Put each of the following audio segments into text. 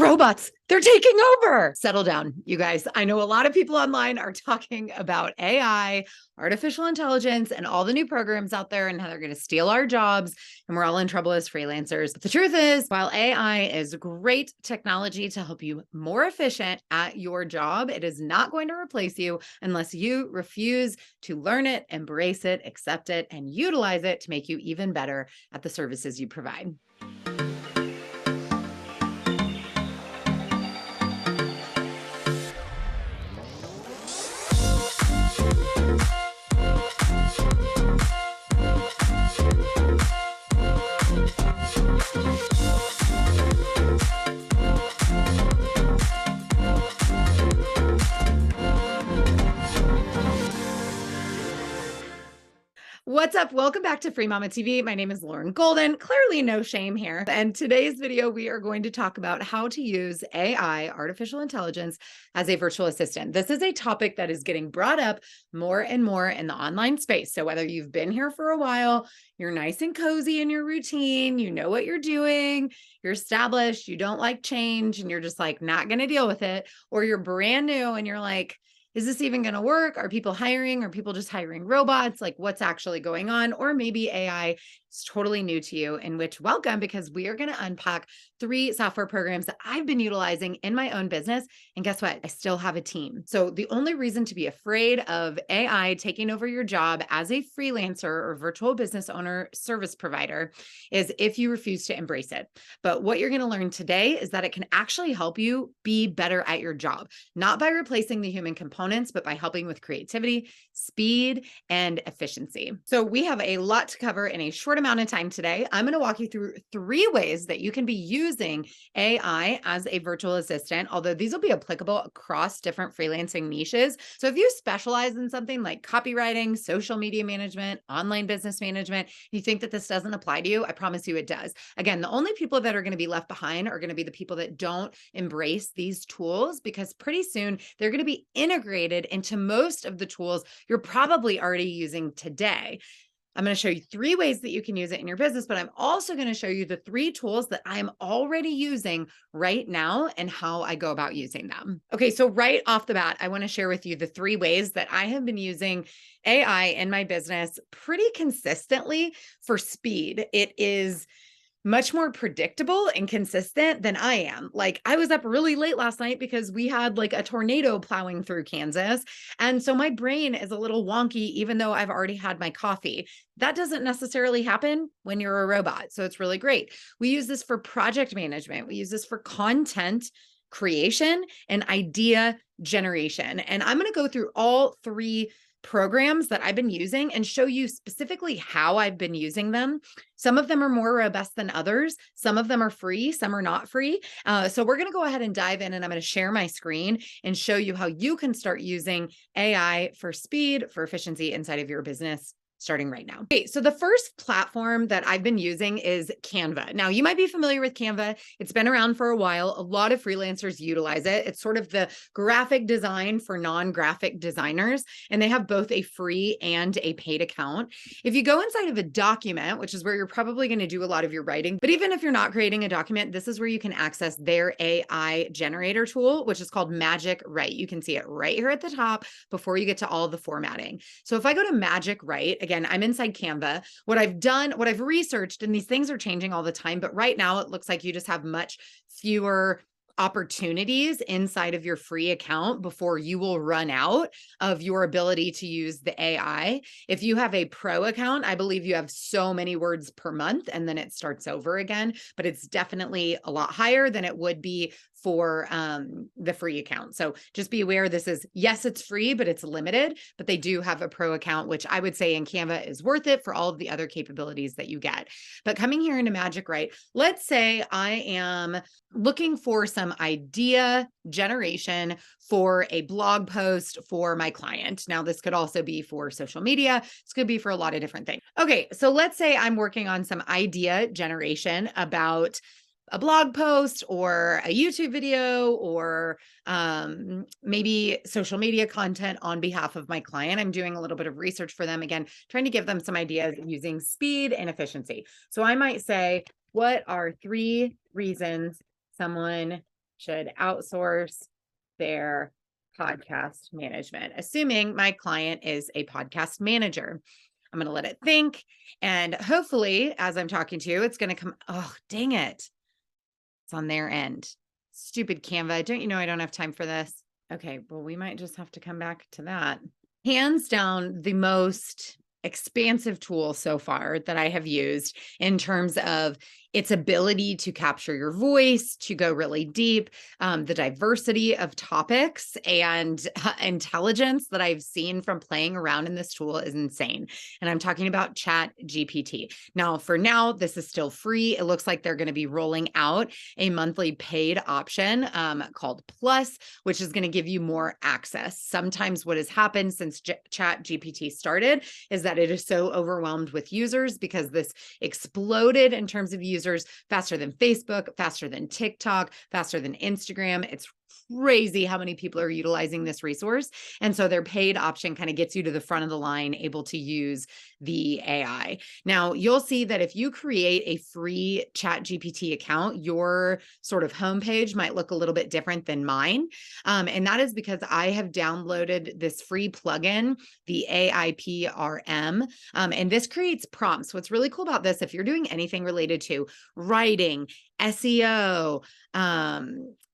robots, they're taking over. Settle down, you guys. I know a lot of people online are talking about AI, artificial intelligence, and all the new programs out there and how they're going to steal our jobs. And we're all in trouble as freelancers. But the truth is, while AI is great technology to help you more efficient at your job, it is not going to replace you unless you refuse to learn it, embrace it, accept it, and utilize it to make you even better at the services you provide. What's up? Welcome back to FreeMamaTV. My name is Lauren Golden. Clearly no shame here. And today's video, we are going to talk about how to use AI, artificial intelligence, as a virtual assistant. This is a topic that is getting brought up more and more in the online space. So whether you've been here for a while, you're nice and cozy in your routine, you know what you're doing, you're established, you don't like change, and you're just like not going to deal with it, or you're brand new and you're like, is this even going to work? Are people hiring? Are people just hiring robots? Like, what's actually going on? Or maybe AI is totally new to you, in which welcome, because we are going to unpack 3 software programs that I've been utilizing in my own business. And guess what? I still have a team. So the only reason to be afraid of AI taking over your job as a freelancer or virtual business owner service provider is if you refuse to embrace it. But what you're going to learn today is that it can actually help you be better at your job, not by replacing the human components, but by helping with creativity, speed, and efficiency. So we have a lot to cover in a short amount of time today. I'm going to walk you through 3 ways that you can be using AI as a virtual assistant, although these will be applicable across different freelancing niches. So if you specialize in something like copywriting, social media management, online business management, you think that this doesn't apply to you, I promise you it does. Again, the only people that are going to be left behind are going to be the people that don't embrace these tools, because pretty soon they're going to be integrated into most of the tools you're probably already using today. I'm going to show you 3 ways that you can use it in your business, but I'm also going to show you the 3 tools that I'm already using right now and how I go about using them. Okay, so right off the bat, I want to share with you the 3 ways that I have been using AI in my business pretty consistently for speed. It is much more predictable and consistent than I am. Like, I was up really late last night because we had like a tornado plowing through Kansas. And so my brain is a little wonky, even though I've already had my coffee. That doesn't necessarily happen when you're a robot. So it's really great. We use this for project management. We use this for content creation and idea generation. And I'm going to go through all 3 programs that I've been using and show you specifically how I've been using them. Some of them are more robust than others. Some of them are free, some are not free. So we're going to go ahead and dive in, and I'm going to share my screen and show you how you can start using AI for speed, for efficiency inside of your business, starting right now. Okay, so the first platform that I've been using is Canva. Now, you might be familiar with Canva. It's been around for a while. A lot of freelancers utilize it. It's sort of the graphic design for non-graphic designers, and they have both a free and a paid account. If you go inside of a document, which is where you're probably going to do a lot of your writing, but even if you're not creating a document, this is where you can access their AI generator tool, which is called Magic Write. You can see it right here at the top before you get to all of the formatting. So if I go to Magic Write, again, I'm inside Canva. What I've researched, and these things are changing all the time, but right now it looks like you just have much fewer opportunities inside of your free account before you will run out of your ability to use the AI. If you have a pro account, I believe you have so many words per month and then it starts over again, but it's definitely a lot higher than it would be for the free account. So just be aware, this is, yes, it's free, but it's limited, but they do have a pro account, which I would say in Canva is worth it for all of the other capabilities that you get. But coming here into Magic Write, let's say I am looking for some idea generation for a blog post for my client. Now, this could also be for social media. This could be for a lot of different things. Okay, so let's say I'm working on some idea generation about a blog post or a YouTube video or maybe social media content on behalf of my client. I'm doing a little bit of research for them, again, trying to give them some ideas using speed and efficiency. So I might say, what are 3 reasons someone should outsource their podcast management, assuming my client is a podcast manager. I'm going to let it think. And hopefully, as I'm talking to you, it's going to come. Oh, dang it. It's on their end. Stupid Canva. Don't you know I don't have time for this? Okay, well, we might just have to come back to that. Hands down, the most expansive tool so far that I have used in terms of its ability to capture your voice, to go really deep, the diversity of topics and intelligence that I've seen from playing around in this tool is insane. And I'm talking about Chat GPT. Now, for now, this is still free. It looks like they're going to be rolling out a monthly paid option called Plus, which is going to give you more access. Sometimes what has happened since Chat GPT started is that it is so overwhelmed with users because this exploded in terms of users faster than Facebook, faster than TikTok, faster than Instagram. It's crazy how many people are utilizing this resource. And so their paid option kind of gets you to the front of the line, able to use the AI. Now, you'll see that if you create a free Chat GPT account, your sort of homepage might look a little bit different than mine. And that is because I have downloaded this free plugin, the AIPRM, and this creates prompts. What's really cool about this, if you're doing anything related to writing, SEO,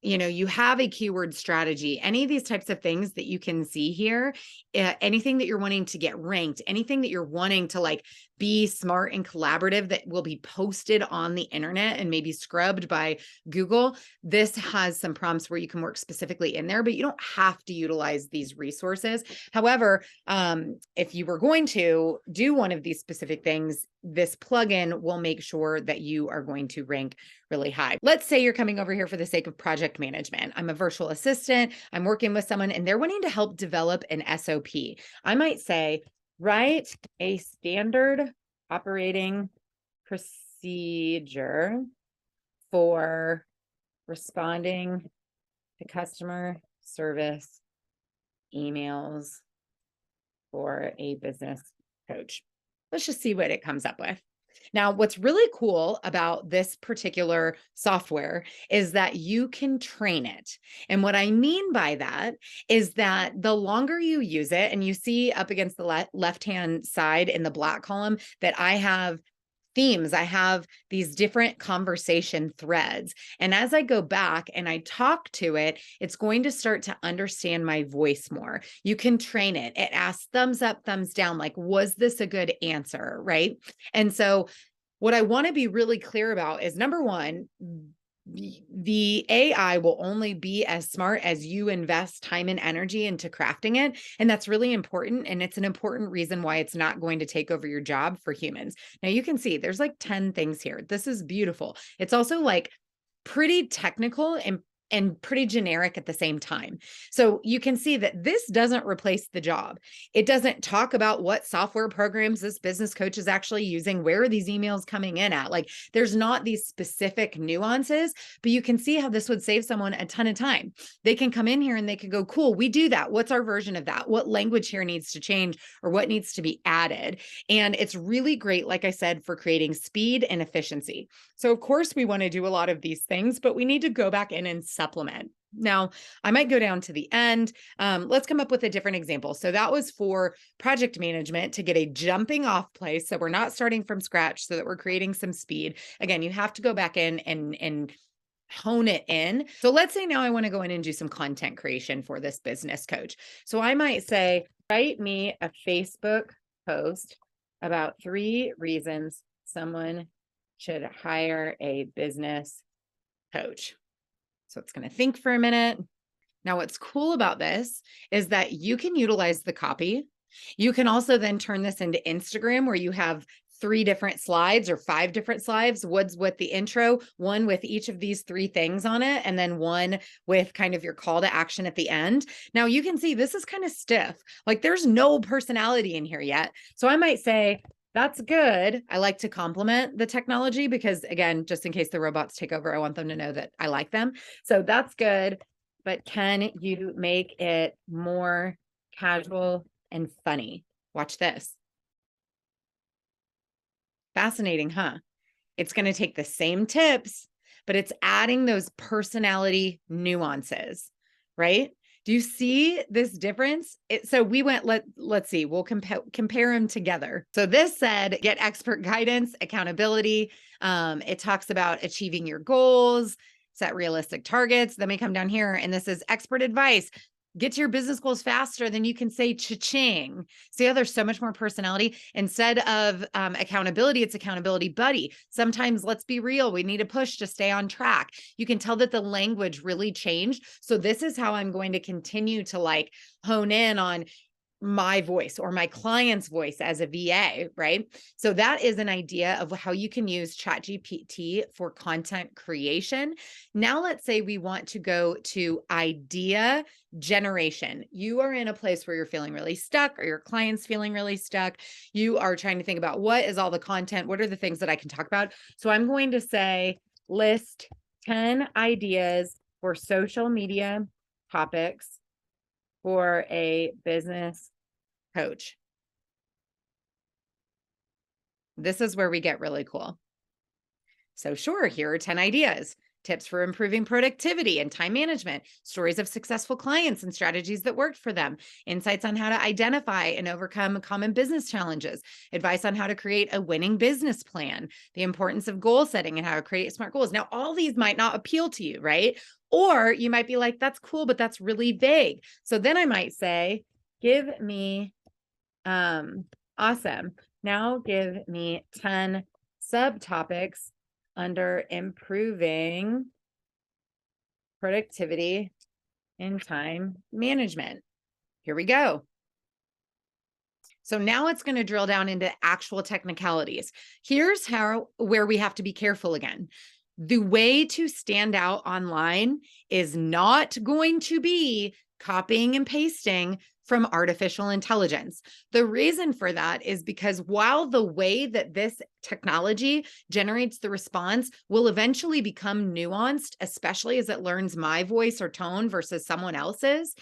you have a keyword strategy, any of these types of things that you can see here, anything that you're wanting to get ranked, anything that you're wanting to like be smart and collaborative that will be posted on the internet and maybe scrubbed by Google. This has some prompts where you can work specifically in there, but you don't have to utilize these resources. However, if you were going to do one of these specific things, this plugin will make sure that you are going to rank really high. Let's say you're coming over here for the sake of project management. I'm a virtual assistant. I'm working with someone and they're wanting to help develop an SOP. I might say, write a standard operating procedure for responding to customer service emails for a business coach. Let's just see what it comes up with. Now, what's really cool about this particular software is that you can train it. And what I mean by that is that the longer you use it, and you see up against the left-hand side in the black column that I have themes, I have these different conversation threads. And as I go back and I talk to it, it's going to start to understand my voice more. You can train it. It asks thumbs up, thumbs down, like, was this a good answer, right? And so what I want to be really clear about is, number one, the AI will only be as smart as you invest time and energy into crafting it. And that's really important. And it's an important reason why it's not going to take over your job for humans. Now you can see there's like 10 things here. This is beautiful. It's also like pretty technical and pretty generic at the same time. So you can see that this doesn't replace the job. It doesn't talk about what software programs this business coach is actually using. Where are these emails coming in at? Like, there's not these specific nuances, but you can see how this would save someone a ton of time. They can come in here and they can go, cool, we do that. What's our version of that? What language here needs to change or what needs to be added? And it's really great, like I said, for creating speed and efficiency. So of course we want to do a lot of these things, but we need to go back in and supplement. Now, I might go down to the end. Let's come up with a different example. So that was for project management to get a jumping off place. So we're not starting from scratch, so that we're creating some speed. Again, you have to go back in and hone it in. So let's say now I want to go in and do some content creation for this business coach. So I might say, write me a Facebook post about 3 reasons someone should hire a business coach. So it's going to think for a minute. Now, what's cool about this is that you can utilize the copy. You can also then turn this into Instagram, where you have 3 different slides or 5 different slides. One's with the intro, one with each of these 3 things on it, and then one with kind of your call to action at the end. Now you can see this is kind of stiff. Like, there's no personality in here yet. So I might say, that's good. I like to compliment the technology because, again, just in case the robots take over, I want them to know that I like them. So that's good. But can you make it more casual and funny? Watch this. Fascinating, huh? It's going to take the same tips, but it's adding those personality nuances, right? Do you see this difference? So we went, let's see, we'll compare them together. So this said, get expert guidance, accountability. It talks about achieving your goals, set realistic targets. Then we come down here and this is expert advice. Get to your business goals faster than you can say cha-ching. See how there's so much more personality? Instead of accountability, it's accountability buddy. Sometimes, let's be real, we need a push to stay on track. You can tell that the language really changed. So this is how I'm going to continue to like hone in on my voice or my client's voice as a VA, right? So that is an idea of how you can use Chat GPT for content creation. Now, let's say we want to go to idea generation. You are in a place where you're feeling really stuck, or your client's feeling really stuck. You are trying to think about what is all the content? What are the things that I can talk about? So I'm going to say, list 10 ideas for social media topics for a business coach. This is where we get really cool. So sure, here are 10 ideas. Tips for improving productivity and time management, stories of successful clients and strategies that worked for them, insights on how to identify and overcome common business challenges, advice on how to create a winning business plan, the importance of goal setting and how to create smart goals. Now, all these might not appeal to you, right? Or you might be like, that's cool, but that's really vague. So then I might say, give me awesome. Now give me 10 subtopics under improving productivity and time management. Here we go. So now it's going to drill down into actual technicalities. Here's where we have to be careful again. The way to stand out online is not going to be copying and pasting from artificial intelligence. The reason for that is because while the way that this technology generates the response will eventually become nuanced, especially as it learns my voice or tone versus someone else's,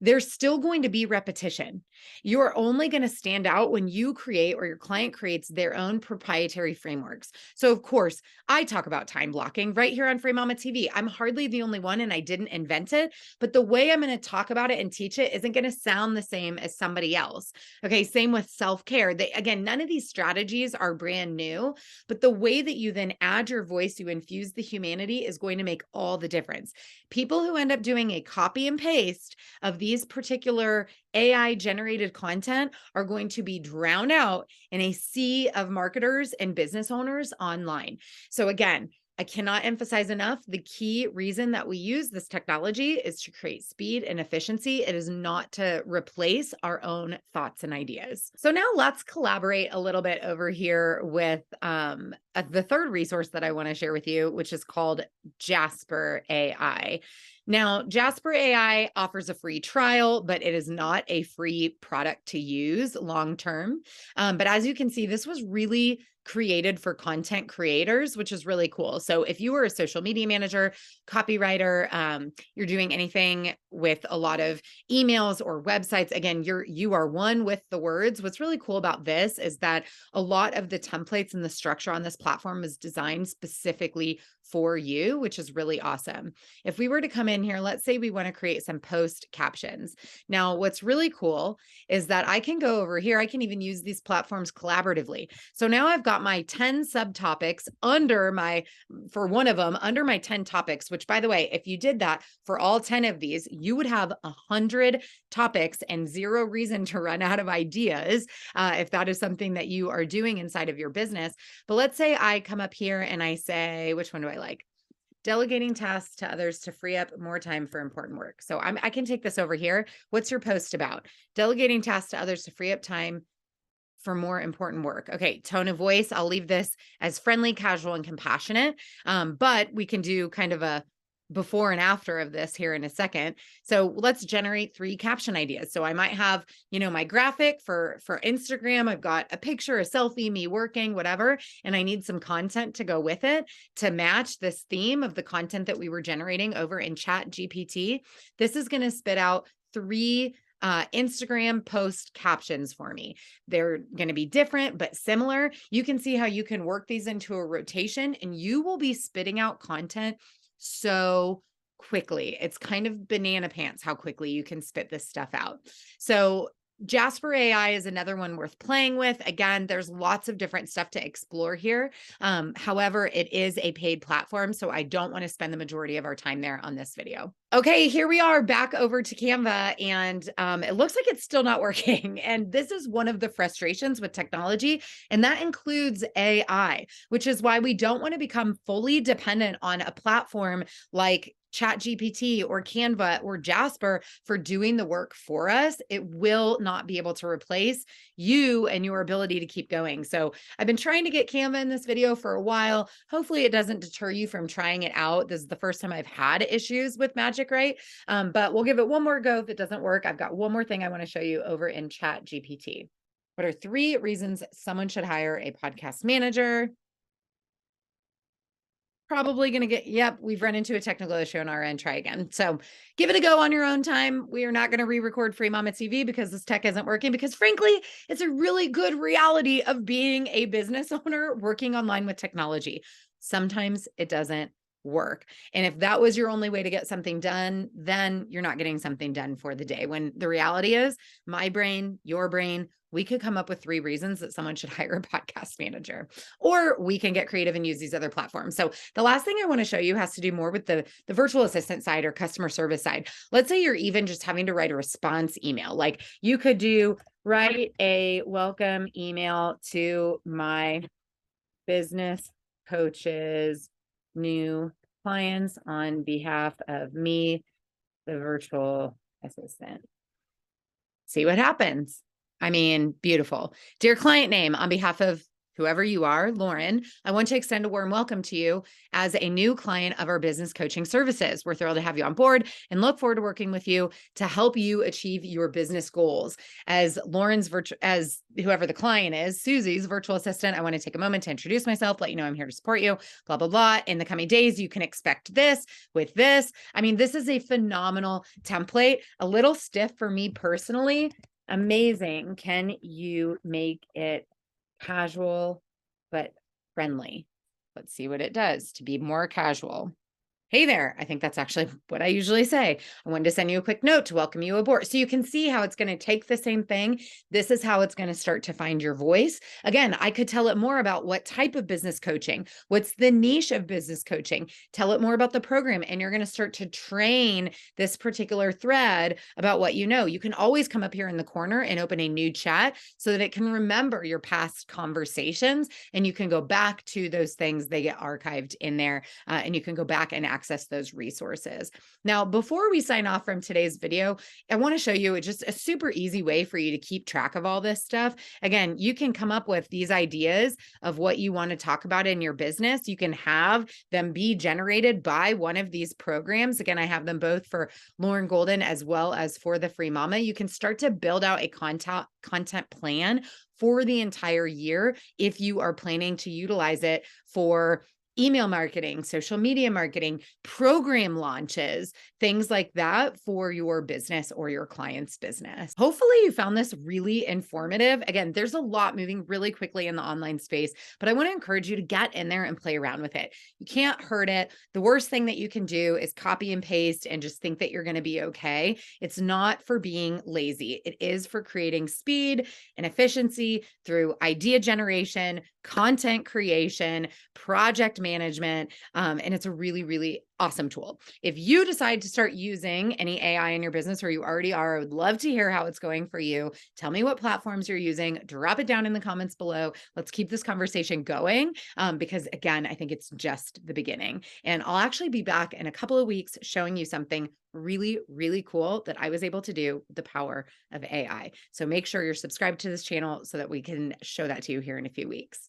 there's still going to be repetition. You're only going to stand out when you create or your client creates their own proprietary frameworks. So of course, I talk about time blocking right here on Free Mama TV. I'm hardly the only one and I didn't invent it, but the way I'm going to talk about it and teach it isn't going to sound the same as somebody else. Okay, same with self-care. Again, none of these strategies are brand new, but the way that you then add your voice, you infuse the humanity is going to make all the difference. People who end up doing a copy and paste of these particular AI generated content are going to be drowned out in a sea of marketers and business owners online. So again, I cannot emphasize enough, the key reason that we use this technology is to create speed and efficiency. It is not to replace our own thoughts and ideas. So now let's collaborate a little bit over here with the third resource that I want to share with you, which is called Jasper AI. Now, Jasper AI offers a free trial, but it is not a free product to use long-term. But as you can see, this was really created for content creators, which is really cool. So if you were a social media manager, copywriter, you're doing anything with a lot of emails or websites, again, you are one with the words. What's really cool about this is that a lot of the templates and the structure on this platform is designed specifically for you, which is really awesome. If we were to come in here, let's say we want to create some post captions. Now, what's really cool is that I can go over here. I can even use these platforms collaboratively. So now I've got my 10 subtopics for one of them, under my 10 topics, which by the way, if you did that for all 10 of these, you would have 100 topics and zero reason to run out of ideas if that is something that you are doing inside of your business. But let's say I come up here and I say, which one do I like? Delegating tasks to others to free up more time for important work. So I can take this over here. What's your post about? Delegating tasks to others to free up time for more important work. Okay, tone of voice. I'll leave this as friendly, casual, and compassionate. But we can do kind of a before and after of this here in a second. So let's generate 3 caption ideas. So I might have, my graphic for Instagram. I've got a picture, a selfie, me working, whatever, and I need some content to go with it to match this theme of the content that we were generating over in Chat GPT. This is going to spit out 3 Instagram post captions for me. They're going to be different, but similar. You can see how you can work these into a rotation and you will be spitting out content so quickly. It's kind of banana pants how quickly you can spit this stuff out. So Jasper AI is another one worth playing with. Again, there's lots of different stuff to explore here. However, it is a paid platform, so I don't want to spend the majority of our time there on this video. Okay, here we are back over to Canva, and it looks like it's still not working. And this is one of the frustrations with technology, and that includes AI, which is why we don't want to become fully dependent on a platform like Chat GPT or Canva or Jasper for doing the work for us. It will not be able to replace you and your ability to keep going. So I've been trying to get Canva in this video for a while. Hopefully it doesn't deter you from trying it out. This is the first time I've had issues with Magic, right? But we'll give it one more go. If it doesn't work, I've got one more thing I want to show you over in Chat GPT. What are 3 reasons someone should hire a podcast manager? Probably going to get, yep, we've run into a technical issue on our end. Try again. So give it a go on your own time. We are not going to re-record Free Mama TV because this tech isn't working, because frankly, it's a really good reality of being a business owner working online with technology. Sometimes it doesn't work. And if that was your only way to get something done, then you're not getting something done for the day. When the reality is my brain, your brain, we could come up with 3 reasons that someone should hire a podcast manager, or we can get creative and use these other platforms. So the last thing I want to show you has to do more with the virtual assistant side or customer service side. Let's say you're even just having to write a response email. Like you could do, write a welcome email to my business coaches, new clients on behalf of me, the virtual assistant. See what happens. I mean, beautiful. Dear client name, on behalf of whoever you are, Lauren, I want to extend a warm welcome to you as a new client of our business coaching services. We're thrilled to have you on board and look forward to working with you to help you achieve your business goals. As Lauren's as whoever the client is, Susie's virtual assistant, I want to take a moment to introduce myself, let you know I'm here to support you, blah, blah, blah. In the coming days, you can expect this with this. I mean, this is a phenomenal template, a little stiff for me personally. Amazing. Can you make it casual but friendly? Let's see what it does to be more casual. Hey there. I think that's actually what I usually say. I wanted to send you a quick note to welcome you aboard. So you can see how it's going to take the same thing. This is how it's going to start to find your voice. Again, I could tell it more about what type of business coaching, what's the niche of business coaching, tell it more about the program, and you're going to start to train this particular thread about what you know. You can always come up here in the corner and open a new chat so that it can remember your past conversations, and you can go back to those things. They get archived in there, and you can go back and access those resources. Now, before we sign off from today's video, I want to show you just a super easy way for you to keep track of all this stuff. Again, you can come up with these ideas of what you want to talk about in your business. You can have them be generated by one of these programs. Again, I have them both for Lauren Golden as well as for the Free Mama. You can start to build out a content plan for the entire year if you are planning to utilize it for email marketing, social media marketing, program launches, things like that for your business or your client's business. Hopefully you found this really informative. Again, there's a lot moving really quickly in the online space, but I want to encourage you to get in there and play around with it. You can't hurt it. The worst thing that you can do is copy and paste and just think that you're going to be okay. It's not for being lazy. It is for creating speed and efficiency through idea generation, content creation, project management, and it's a really, really awesome tool. If you decide to start using any AI in your business, or you already are, I would love to hear how it's going for you. Tell me what platforms you're using. Drop it down in the comments below. Let's keep this conversation going, because again, I think it's just the beginning. And I'll actually be back in a couple of weeks showing you something really, really cool that I was able to do with the power of AI. So make sure you're subscribed to this channel so that we can show that to you here in a few weeks.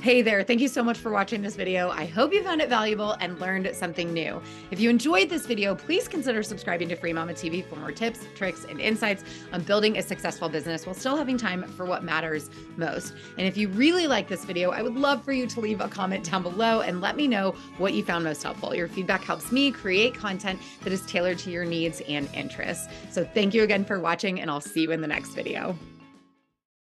Hey there, thank you so much for watching this video. I hope you found it valuable and learned something new. If you enjoyed this video, please consider subscribing to FreeMamaTV for more tips, tricks, and insights on building a successful business while still having time for what matters most. And if you really like this video, I would love for you to leave a comment down below and let me know what you found most helpful. Your feedback helps me create content that is tailored to your needs and interests. So thank you again for watching, and I'll see you in the next video.